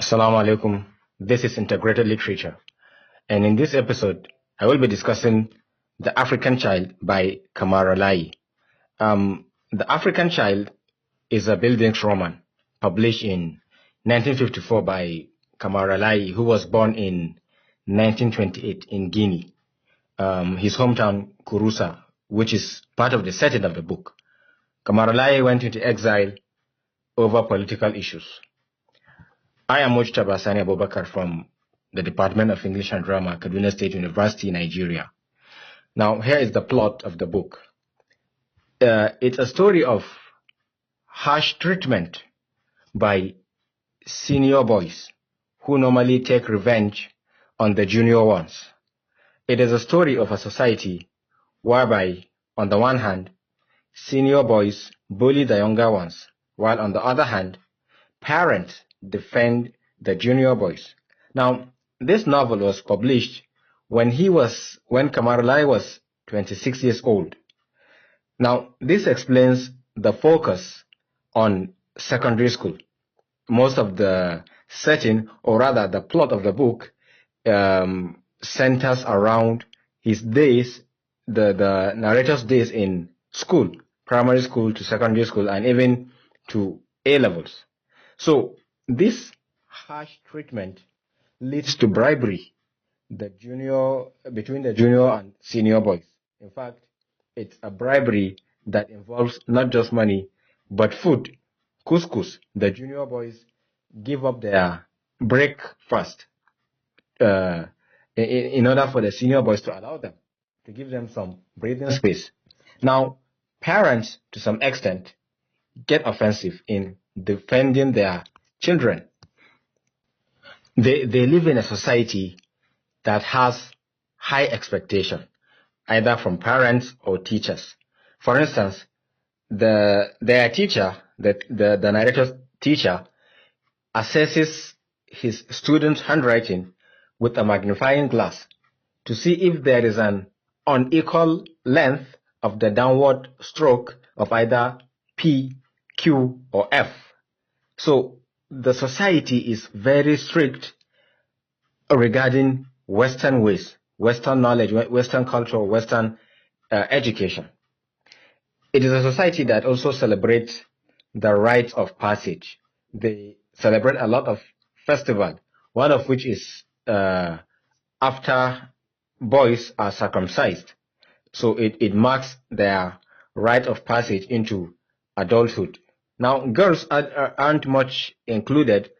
Assalamu alaikum. This is Integrated Literature, and in this episode, I will be discussing The African Child by Kamara Lai. The African Child is a Bildungsroman roman published in 1954 by Kamara Lai, who was born in 1928 in Guinea, his hometown Kurusa, which is part of the setting of the book. Kamara Lai went into exile over political issues. I am Mujtaba Sani Abubakar from the Department of English and Drama, Kaduna State University, Nigeria. Now, here is the plot of the book. It's a story of harsh treatment by senior boys who normally take revenge on the junior ones. It is a story of a society whereby, on the one hand, senior boys bully the younger ones, while on the other hand, parents defend the junior boys. Now, this novel was published when Kamara Lai was 26 years old. Now, this explains the focus on secondary school. Most of the setting, or rather the plot of the book, centers around his days, the narrator's days in school, primary school to secondary school, and even to A levels. So this harsh treatment leads to bribery between the junior and senior boys. In fact, it's a bribery that involves not just money, but food. Couscous. The junior boys give up their breakfast in order for the senior boys to allow them, to give them some breathing space. Now, parents, to some extent, get offensive in defending their children. They live in a society that has high expectation, either from parents or teachers. For instance, their teacher, the narrator's teacher, assesses his student's handwriting with a magnifying glass to see if there is an unequal length of the downward stroke of either P, Q, or F. So the society is very strict regarding Western ways, Western knowledge, Western culture, Western education. It is a society that also celebrates the rites of passage. They celebrate a lot of festivals, one of which is after boys are circumcised. So it marks their rite of passage into adulthood. Now, girls aren't much included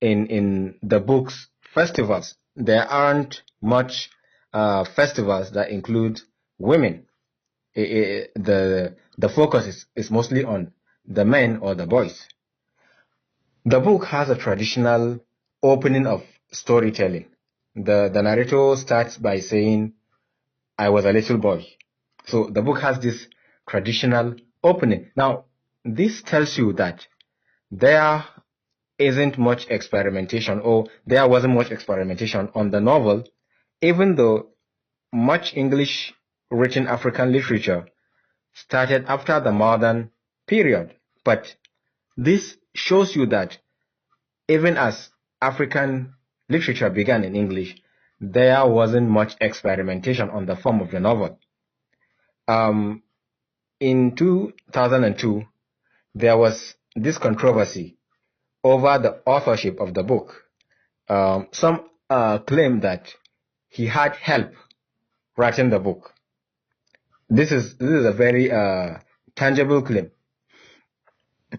in the book's festivals. There aren't much festivals that include women. The focus is mostly on the men or the boys. The book has a traditional opening of storytelling. The narrator starts by saying, "I was a little boy." So the book has this traditional opening. Now, this tells you that there isn't much experimentation, or there wasn't much experimentation on the novel, even though much English written African literature started after the modern period. But this shows you that even as African literature began in English, there wasn't much experimentation on the form of the novel. In 2002, there was this controversy over the authorship of the book. Some claim that he had help writing the book. This is a very tangible claim.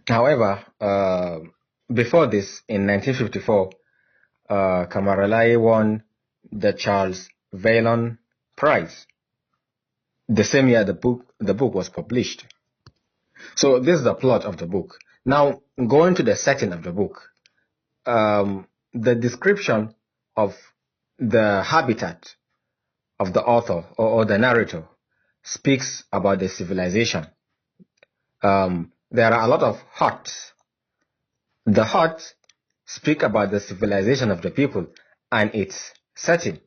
However, before this, in 1954, Kamara Lai won the Charles Vallon Prize. The same year the book was published. So this is the plot of the book. Now, going to the setting of the book, the description of the habitat of the author or the narrator speaks about the civilization. There are a lot of huts. The huts speak about the civilization of the people and its setting.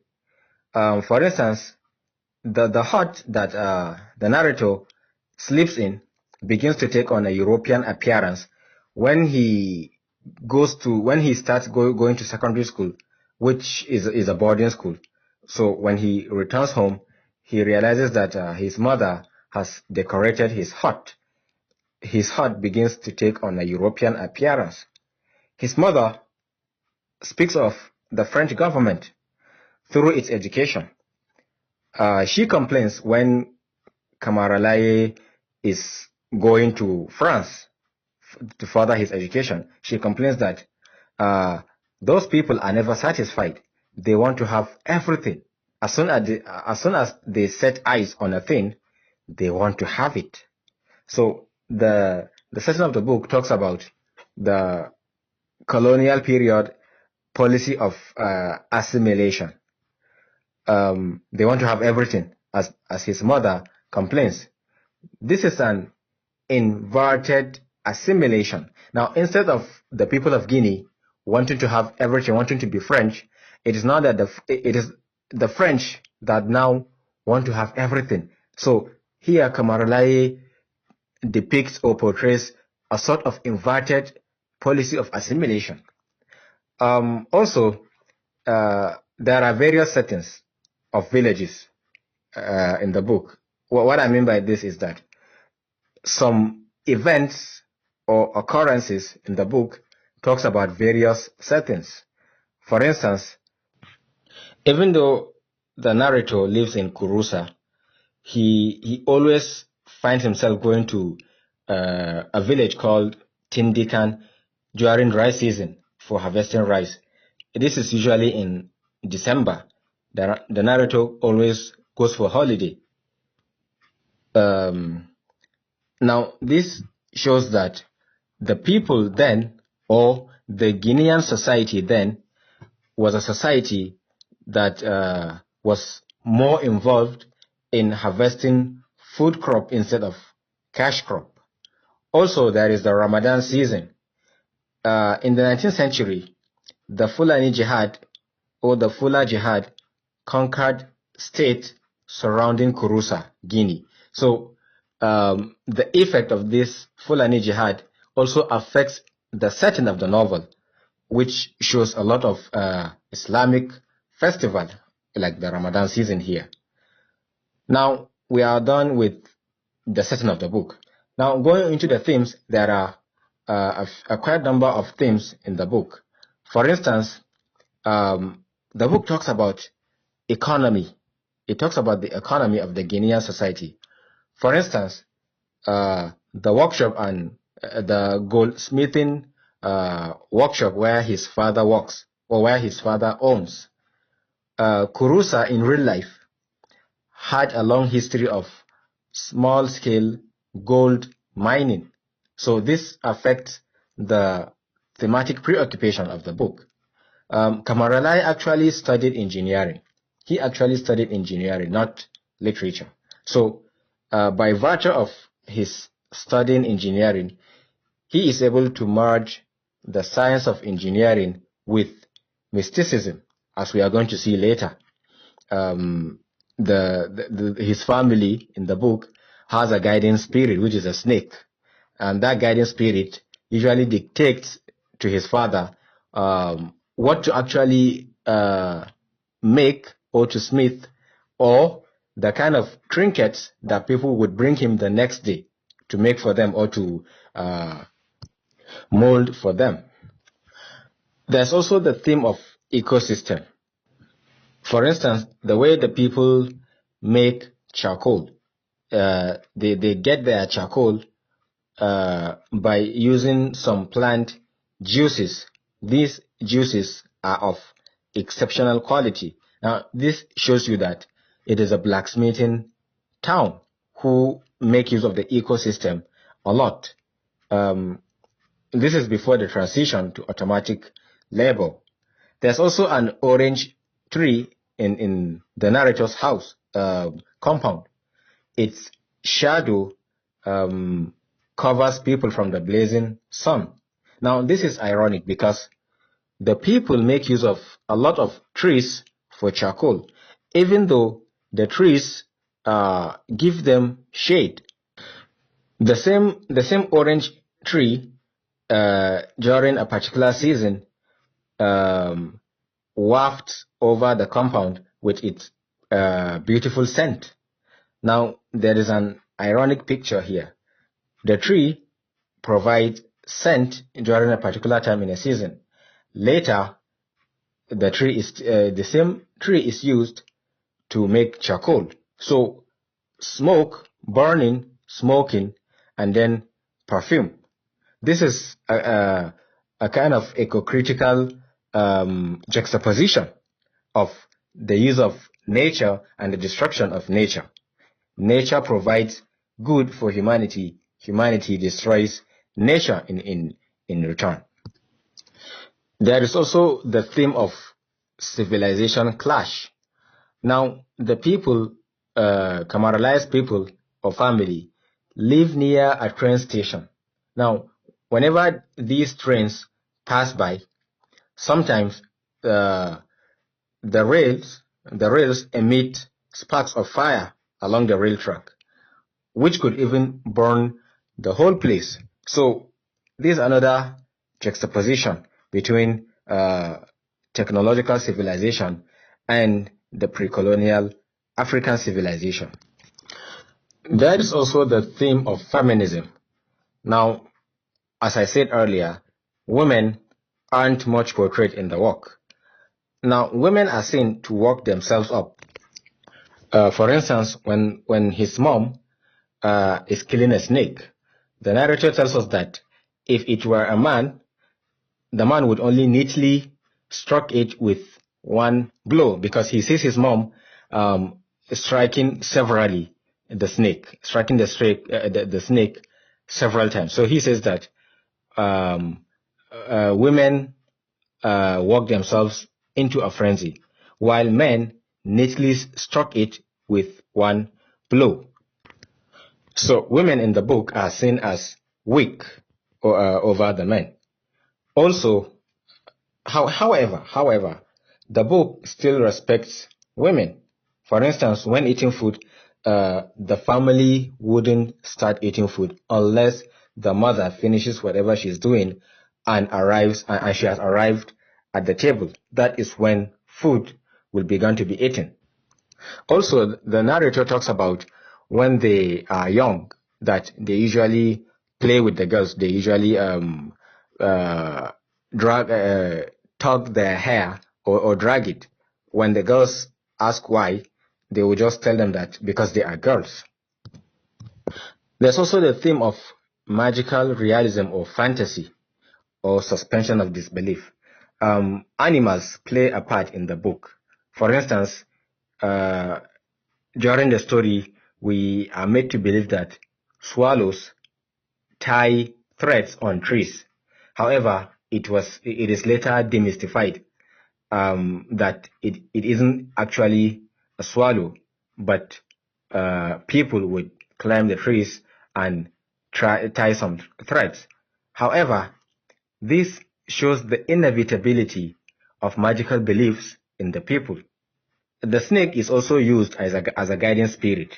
For instance, the hut that the narrator sleeps in begins to take on a European appearance when he when he starts going to secondary school, which is a boarding school. So when he returns home, he realizes that his mother has decorated his hut. His hut begins to take on a European appearance. His mother speaks of the French government through its education. She complains when Kamaralaye is going to France to further his education. She complains that those people are never satisfied. They want to have everything. As soon as they set eyes on a thing, they want to have it. So the section of the book talks about the colonial period policy of assimilation. They want to have everything, as his mother complains. This is an inverted assimilation. Now, instead of the people of Guinea wanting to have everything, wanting to be French, it is now that it is the French that now want to have everything. So here, Kamaralaye depicts or portrays a sort of inverted policy of assimilation. Also, there are various settings of villages in the book. What I mean by this is that some events or occurrences in the book talks about various settings. For instance, even though the narrator lives in Kurusa, he always finds himself going to a village called Tindikan during dry season for harvesting rice. This is usually in December. The narrator always goes for holiday. Now, this shows that the people then, or the Guinean society then, was a society that was more involved in harvesting food crop instead of cash crop. Also, there is the Ramadan season. In the 19th century, the Fulani Jihad or the Fula Jihad conquered states surrounding Kurusa, Guinea. So the effect of this Fulani Jihad also affects the setting of the novel, which shows a lot of Islamic festival like the Ramadan season here. Now we are done with the setting of the book. Now going into the themes, there are a quite number of themes in the book. For instance, the book talks about economy. It talks about the economy of the Guinean society. For instance, the workshop and the goldsmithing workshop where his father works or where his father owns. Kurusa in real life had a long history of small-scale gold mining. So this affects the thematic preoccupation of the book. Kamaralai actually studied engineering. He actually studied engineering, not literature. So by virtue of his studying engineering, he is able to merge the science of engineering with mysticism, as we are going to see later. His family in the book has a guiding spirit, which is a snake. And that guiding spirit usually dictates to his father what to actually make or to smith, or the kind of trinkets that people would bring him the next day to make for them or to mold for them. There's also the theme of ecosystem. For instance, the way the people make charcoal. They get their charcoal by using some plant juices. These juices are of exceptional quality. Now, this shows you that it is a blacksmithing town who make use of the ecosystem a lot. This is before the transition to automatic labor. There's also an orange tree in the narrator's house compound. Its shadow covers people from the blazing sun. Now, this is ironic because the people make use of a lot of trees for charcoal, even though the trees give them shade. The same orange tree during a particular season, wafts over the compound with its beautiful scent. Now, there is an ironic picture here. The tree provides scent during a particular time in a season. Later, the same tree is used to make charcoal. So, smoke, burning, smoking, and then perfume. This is a kind of eco-critical juxtaposition of the use of nature and the destruction of nature. Nature provides good for humanity. Humanity destroys nature in return. There is also the theme of civilization clash. Now, the people, Camaralized people or family, live near a train station. Now, whenever these trains pass by, sometimes the rails emit sparks of fire along the rail track, which could even burn the whole place. So this is another juxtaposition between technological civilization and the pre-colonial African civilization. There is also the theme of feminism. Now, as I said earlier, women aren't much portrayed in the work. Now, women are seen to work themselves up. For instance, when his mom is killing a snake, the narrator tells us that if it were a man, the man would only neatly struck it with one blow, because he sees his mom striking severally the snake, striking the snake several times. So he says that women work themselves into a frenzy, while men neatly struck it with one blow. So women in the book are seen as weak over the men. Also, however, the book still respects women. For instance, when eating food, the family wouldn't start eating food unless the mother finishes whatever she's doing and she has arrived at the table. That is when food will begin to be eaten. Also, the narrator talks about when they are young, that they usually play with the girls. They usually tug their hair or drag it. When the girls ask why, they will just tell them that because they are girls. There's also the theme of magical realism or fantasy or suspension of disbelief. Animals play a part in the book. For instance, during the story, we are made to believe that swallows tie threads on trees. However, it is later demystified that it isn't actually a swallow, but people would climb the trees and tie some threads. However, this shows the inevitability of magical beliefs in the people. The snake is also used as a guiding spirit.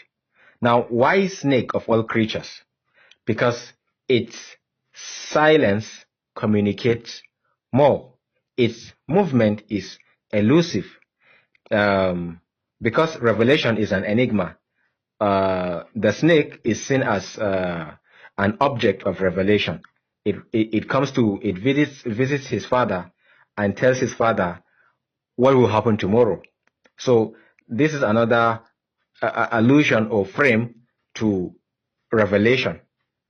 Now, why snake of all creatures? Because its silence communicates more. Its movement is elusive. Because revelation is an enigma, the snake is seen as an object of revelation. It visits his father and tells his father what will happen tomorrow. So this is another allusion or frame to revelation,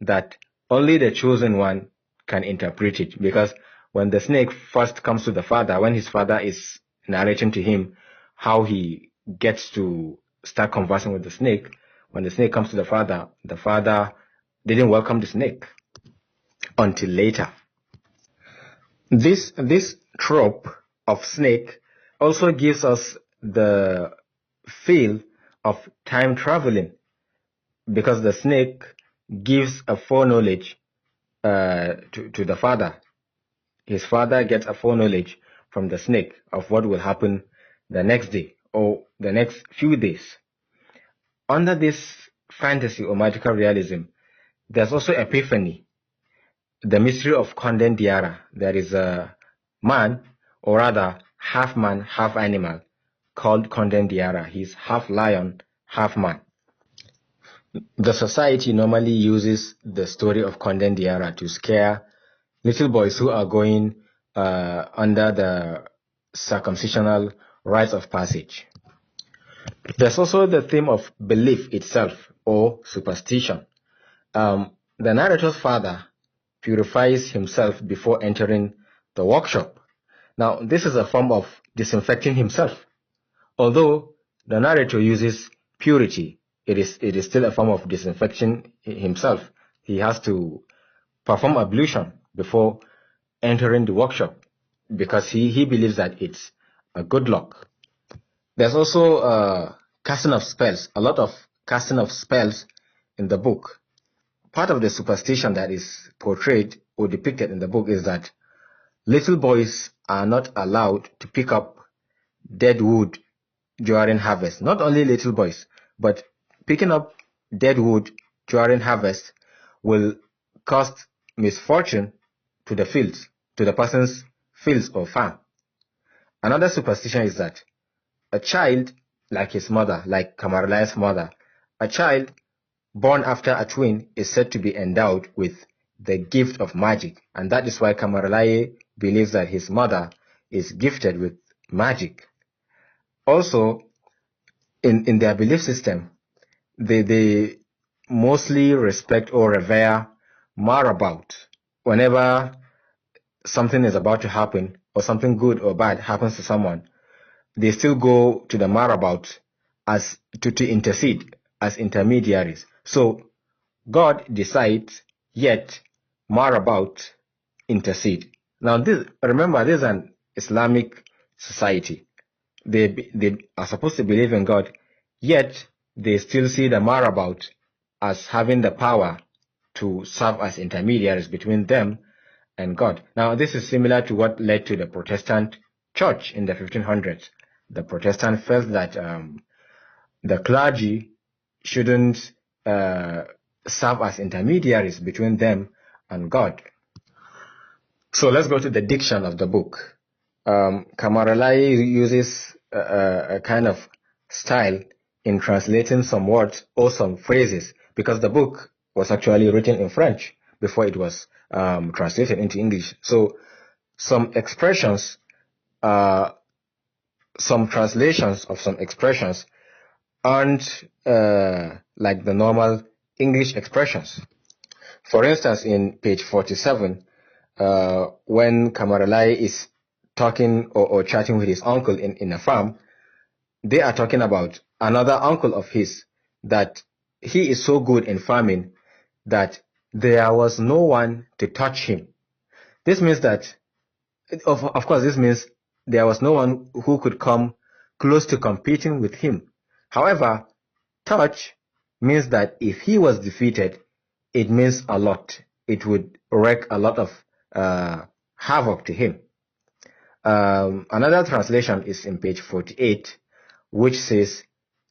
that only the chosen one can interpret it. Because when the snake first comes to the father, when his father is narrating to him how he gets to start conversing with the snake, when the snake comes to the father didn't welcome the snake until later. This trope of snake also gives us the feel of time traveling, because the snake gives a foreknowledge to the father. His father gets a foreknowledge from the snake of what will happen the next day or the next few days. Under this fantasy or magical realism, there's also epiphany. the mystery of Condé Diarra. There is a man, or rather half man, half animal, called Condé Diarra. He's half lion, half man. The society normally uses the story of Condé Diarra to scare little boys who are going under the circumcisional rites of passage. There's also the theme of belief itself, or superstition. The narrator's father purifies himself before entering the workshop. Now, this is a form of disinfecting himself. Although the narrator uses purity, it is still a form of disinfection himself. He has to perform ablution before entering the workshop because he believes that it's a good luck. There's also casting of spells, a lot of casting of spells in the book. Part of the superstition that is portrayed or depicted in the book is that little boys are not allowed to pick up dead wood during harvest. Not only little boys, but picking up dead wood during harvest will cause misfortune to the fields, to the person's fields or farm. Another superstition is that a child, like his mother, like Kamaralai's mother, a child born after a twin is said to be endowed with the gift of magic, and that is why Kamaralai believes that his mother is gifted with magic. Also, in their belief system, they mostly respect or revere marabout. Whenever something is about to happen, or something good or bad happens to someone, they still go to the marabout as to intercede as intermediaries. So God decides, yet marabout intercede. Now, remember, this is an Islamic society. They are supposed to believe in God, yet they still see the marabout as having the power to serve as intermediaries between them and God. Now, this is similar to what led to the Protestant church in the 1500s. The Protestant felt that the clergy shouldn't serve as intermediaries between them and God. So let's go to the diction of the book. Kamaralai uses a kind of style in translating some words or some phrases, because the book was actually written in French before it was translated into English. So some expressions, some translations of some expressions aren't like the normal English expressions. For instance, in page 47, when Kamaralai is talking or chatting with his uncle in a farm, they are talking about another uncle of his, that he is so good in farming that there was no one to touch him. This means that, of course, this means there was no one who could come close to competing with him. However, touch means that if he was defeated, it means a lot. It would wreak a lot of havoc to him. Another translation is in page 48, which says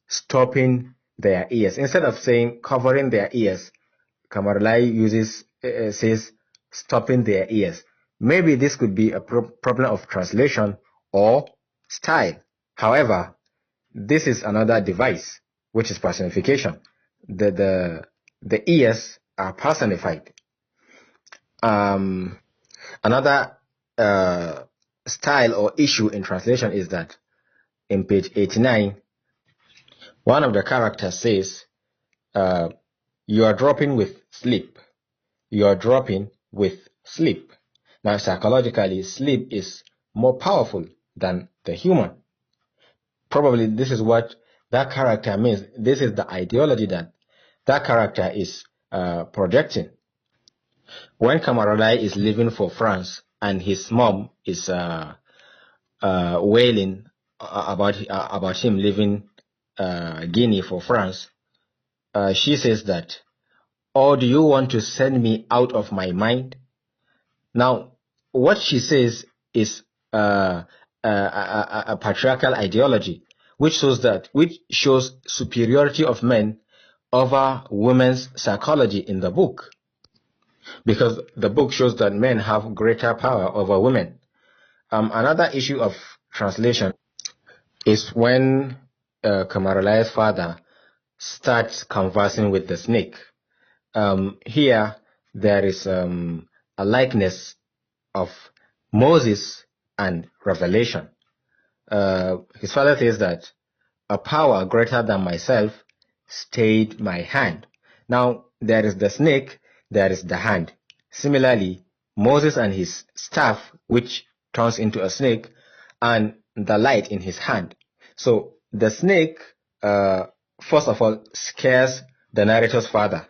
stopping their ears. Instead of saying covering their ears, Kamaralai says stopping their ears. Maybe this could be a problem of translation or style. However, this is another device, which is personification. The ears are personified. Another style or issue in translation is that in page 89, one of the characters says, you are dropping with sleep. You are dropping with sleep. Now, psychologically, sleep is more powerful than the human. Probably this is what that character means. This is the ideology that character is projecting. When Kamaralai is leaving for France and his mom is wailing about him leaving Guinea for France, she says that, "Oh, do you want to send me out of my mind?" Now, what she says is a patriarchal ideology, which shows superiority of men over women's psychology in the book. because the book shows that men have greater power over women. Another issue of translation is when Kamaralai's father starts conversing with the snake. Here, there is a likeness of Moses and Revelation. His father says that a power greater than myself stayed my hand. Now, there is the snake, there is the hand. Similarly, Moses and his staff, which turns into a snake, and the light in his hand. So, the snake, first of all, scares the narrator's father.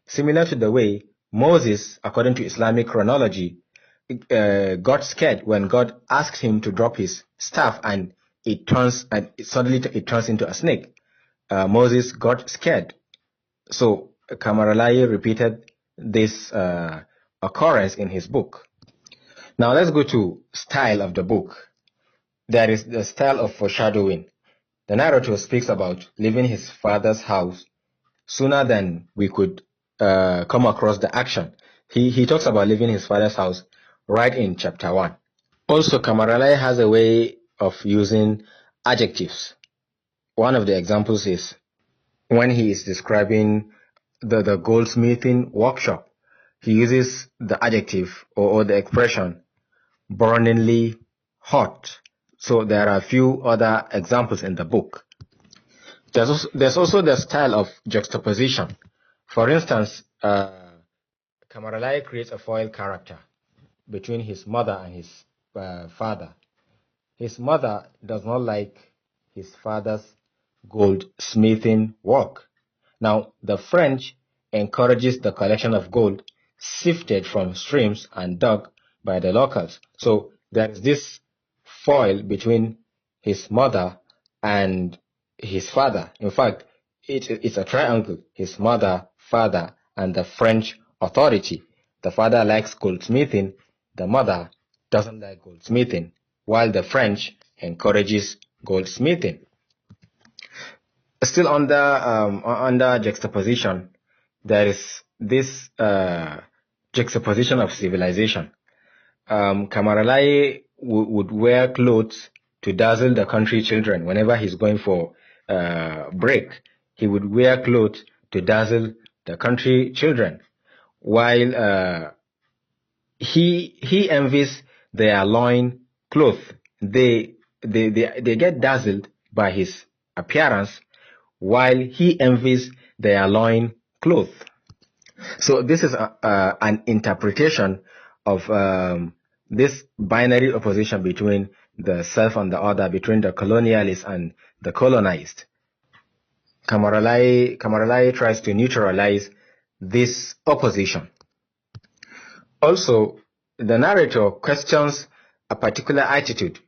Similar to the way Moses, according to Islamic chronology, got scared when God asked him to drop his staff and suddenly it turns into a snake. Moses got scared. So Kamaralai repeated this occurrence in his book. Now let's go to style of the book. There is the style of foreshadowing. The narrator speaks about leaving his father's house sooner than we could come across the action. He talks about leaving his father's house right in chapter 1. Also, Kamaralai has a way of using adjectives. One of the examples is when he is describing the goldsmithing workshop. He uses the adjective or the expression burningly hot. So there are a few other examples in the book. There's also the style of juxtaposition. For instance, Kamaralai creates a foil character between his mother and his father. His mother does not like his father's goldsmithing work. Now, the French encourages the collection of gold sifted from streams and dug by the locals. So there is this foil between his mother and his father. In fact, it's a triangle. His mother, father, and the French authority. The father likes goldsmithing. The mother doesn't like goldsmithing, while the French encourages goldsmithing. Still under juxtaposition, there is this juxtaposition of civilization. Kamaralai would wear clothes to dazzle the country children whenever he's going for break. He would wear clothes to dazzle the country children, while he envies their loin cloth. They get dazzled by his appearance, while he envies their loin cloth. So this is an interpretation of this binary opposition between the self and the other, between the colonialist and the colonized. Kamaralai tries to neutralize this opposition. Also, the narrator questions a particular attitude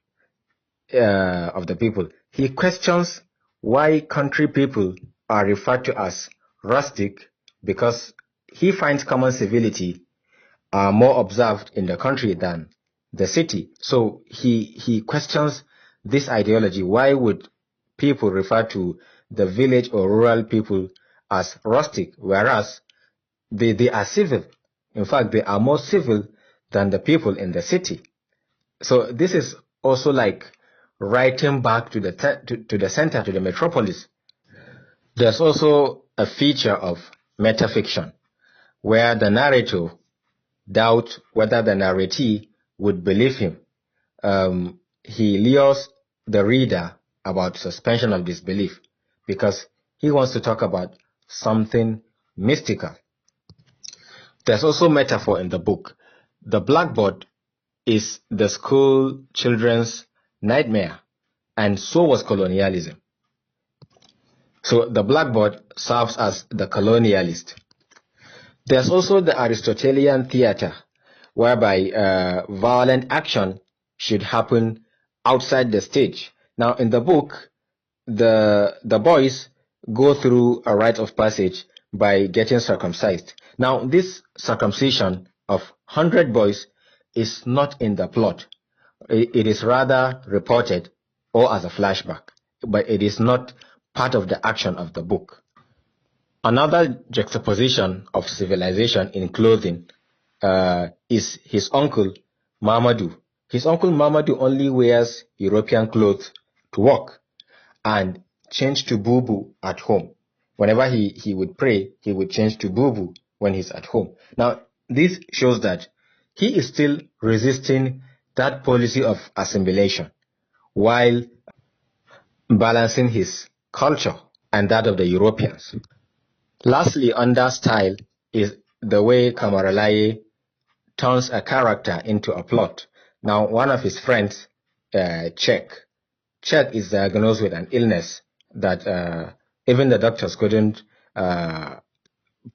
of the people. He questions why country people are referred to as rustic, because he finds common civility are more observed in the country than the city. So he questions this ideology. Why would people refer to the village or rural people as rustic, whereas they are civil? In fact, they are more civil than the people in the city. So this is also like writing back to the center, to the metropolis. There's also a feature of metafiction, where the narrator doubts whether the narratee would believe him. He lures the reader about suspension of disbelief because he wants to talk about something mystical. There's also metaphor in the book. The blackboard is the school children's nightmare, and so was colonialism. So the blackboard serves as the colonialist. There's also the Aristotelian theater, whereby violent action should happen outside the stage. Now, in the book, the boys go through a rite of passage by getting circumcised. Now, this circumcision of 100 boys is not in the plot. It is rather reported or as a flashback, but it is not part of the action of the book. Another juxtaposition of civilization in clothing is his uncle Mamadou. His uncle Mamadou only wears European clothes to work and change to bubu at home. Whenever he would pray, he would change to bubu when he's at home. Now, this shows that he is still resisting that policy of assimilation while balancing his culture and that of the Europeans. Lastly, under style is the way Kamaralaye turns a character into a plot. Now, one of his friends, Czech is diagnosed with an illness that even the doctors couldn't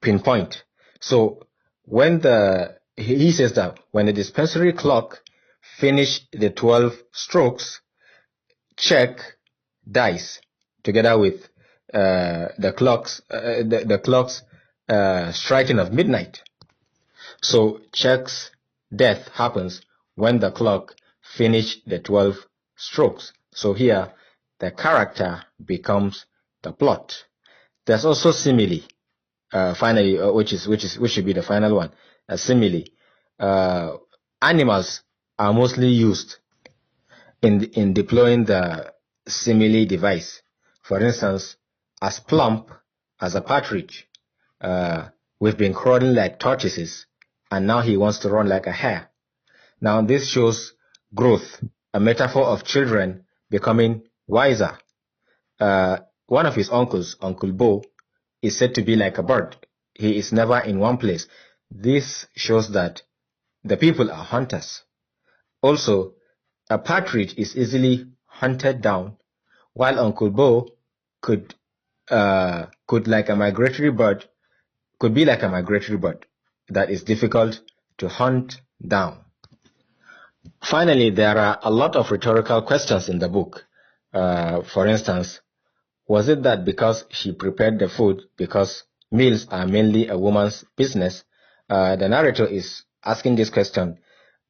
pinpoint. So when he says that when the dispensary clock finished the 12 strokes, Czech dies together with the clocks striking of midnight. So Czech's death happens when the clock finished the 12 strokes. So here the character becomes the plot. There's also simile. Finally, which should be the final one. A simile. Animals are mostly used in deploying the simile device. For instance, as plump as a partridge. We've been crawling like tortoises, and now he wants to run like a hare. Now this shows growth, a metaphor of children becoming wiser. One of his uncles, Uncle Bo, is said to be like a bird. He is never in one place. This shows that the people are hunters. Also, a partridge is easily hunted down, while Uncle Bo could like a migratory bird, could be like a migratory bird that is difficult to hunt down. Finally, there are a lot of rhetorical questions in the book. For instance, was it that because she prepared the food, because meals are mainly a woman's business, the narrator is asking this question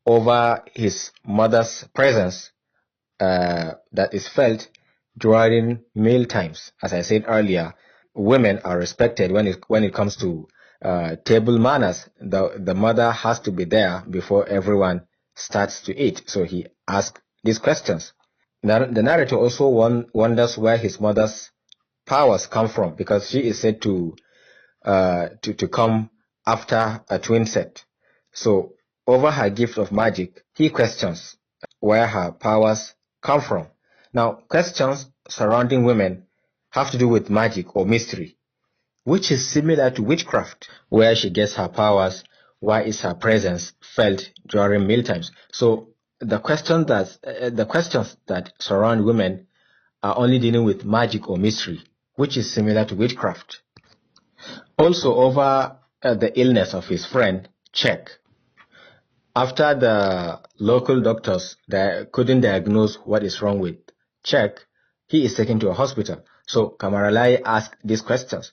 over his mother's presence that is felt during meal times. As I said earlier, women are respected when it comes to table manners. The mother has to be there before everyone starts to eat. So he asked these questions. The narrator also wonders where his mother's powers come from, because she is said to come after a twin set. So over her gift of magic, he questions where her powers come from. Now, questions surrounding women have to do with magic or mystery, which is similar to witchcraft, where she gets her powers, why is her presence felt during mealtimes. So the questions that surround women are only dealing with magic or mystery, which is similar to witchcraft. Also, over the illness of his friend, Czech. After the local doctors couldn't diagnose what is wrong with Czech, he is taken to a hospital. So Kamaralai asked these questions.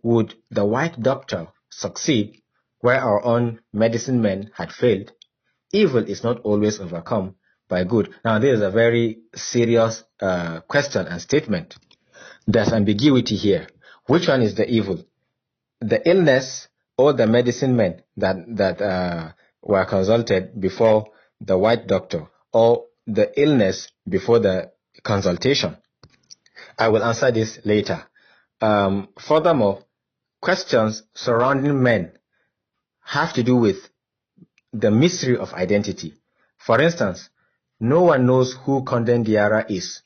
Would the white doctor succeed where our own medicine men had failed? Evil is not always overcome by good. Now, this is a very serious question and statement. There's ambiguity here. Which one is the evil? The illness or the medicine men that were consulted before the white doctor, or the illness before the consultation? I will answer this later. Furthermore, questions surrounding men have to do with the mystery of identity. For instance, no one knows who Condé Diarra is,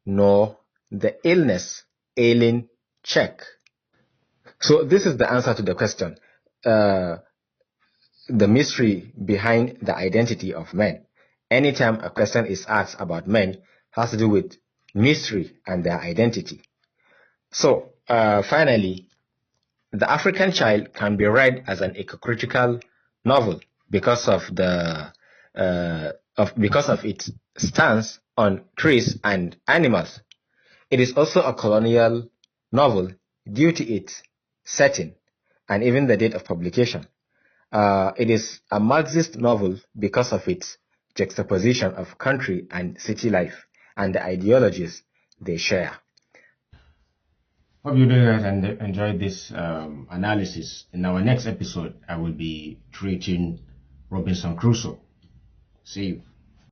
nor the illness ailing Czech. So this is the answer to the question, the mystery behind the identity of men. Anytime a question is asked about men, has to do with mystery and their identity. So finally, The African Child can be read as an eco-critical novel because of its stance on trees and animals. It is also a colonial novel due to its setting and even the date of publication. It is a Marxist novel because of its juxtaposition of country and city life and the ideologies they share. Hope you guys enjoyed this analysis. In our next episode, I will be treating Robinson Crusoe. See you.